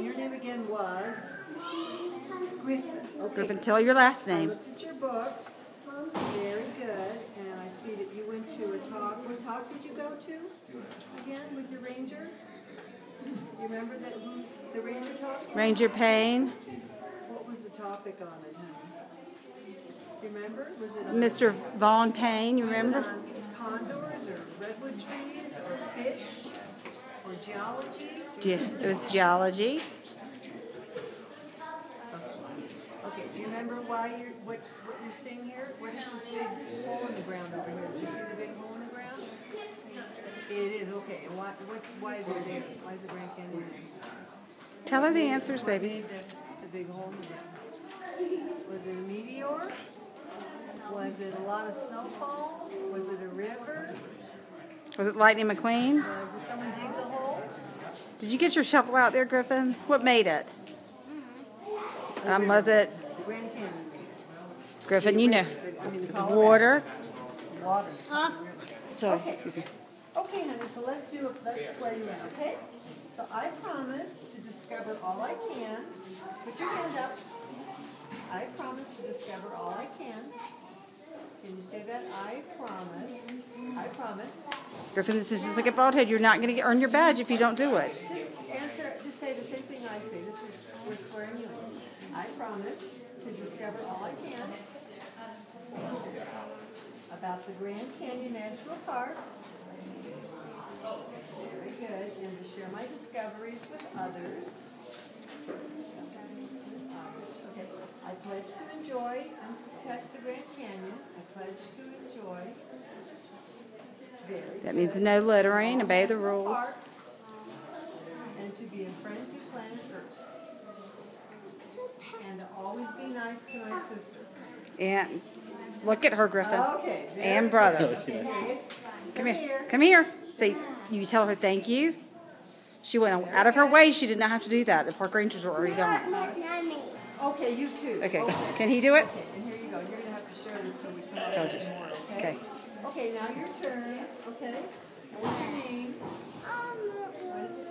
And your name again was? Griffin. Okay. Griffin, tell your last I name. looked at your book. Very good. And I see that you went to a talk. What talk did you go to again with your ranger? Do you remember the ranger talk? Ranger Payne. What was the topic on it, honey? Remember? Was it on Mr. Vaughn Payne, you remember? on condors or redwood trees or fish or geology? It was geology. Okay, do you remember what you're seeing here? What is this big hole in the ground over here? Do you see the big hole in the ground? It is, okay. And why is it there? Why is it Grand Canyon there? Tell her the answers, What baby. made the big hole in the ground? Was it a meteor? Was it a lot of snowfall? Was it a river? Was it Lightning McQueen? Did someone dig the hole? Did you get your shovel out there, Griffin? What made it? Was it, The Grand Canyon. Griffin, you know. I mean, the It's Colorado. water. Water. Sorry, Okay. excuse me. Okay, honey, so let's swear you in, okay? So I promise to discover all I can. Put your hand up. I promise to discover all I can. Can you say that? I promise. I promise. Griffin, this is just like a baldhead. You're not going to earn your badge if you don't do it. Just say the same thing I say. We're swearing you in. I promise to discover all I can about the Grand Canyon National Park. Very good. And to share my discoveries with others. Okay. I pledge to enjoy and protect the Grand Canyon. I pledge to enjoy. Very That good. means no littering, obey the rules. Parks, and to be a friend to planet Earth. And to always be nice to my sister. And look at her, Griffin. Okay. very And brother. good. Okay, Come here. Come here. Say, you tell her thank you. She went out of her way. She did not have to do that. The park rangers were already gone. Okay, you too. Okay. Can he do it? Okay, and here you go. You're going to have to share this till we come out Told you. some more, Okay. Okay, now your turn. Okay. What's your name? What is it?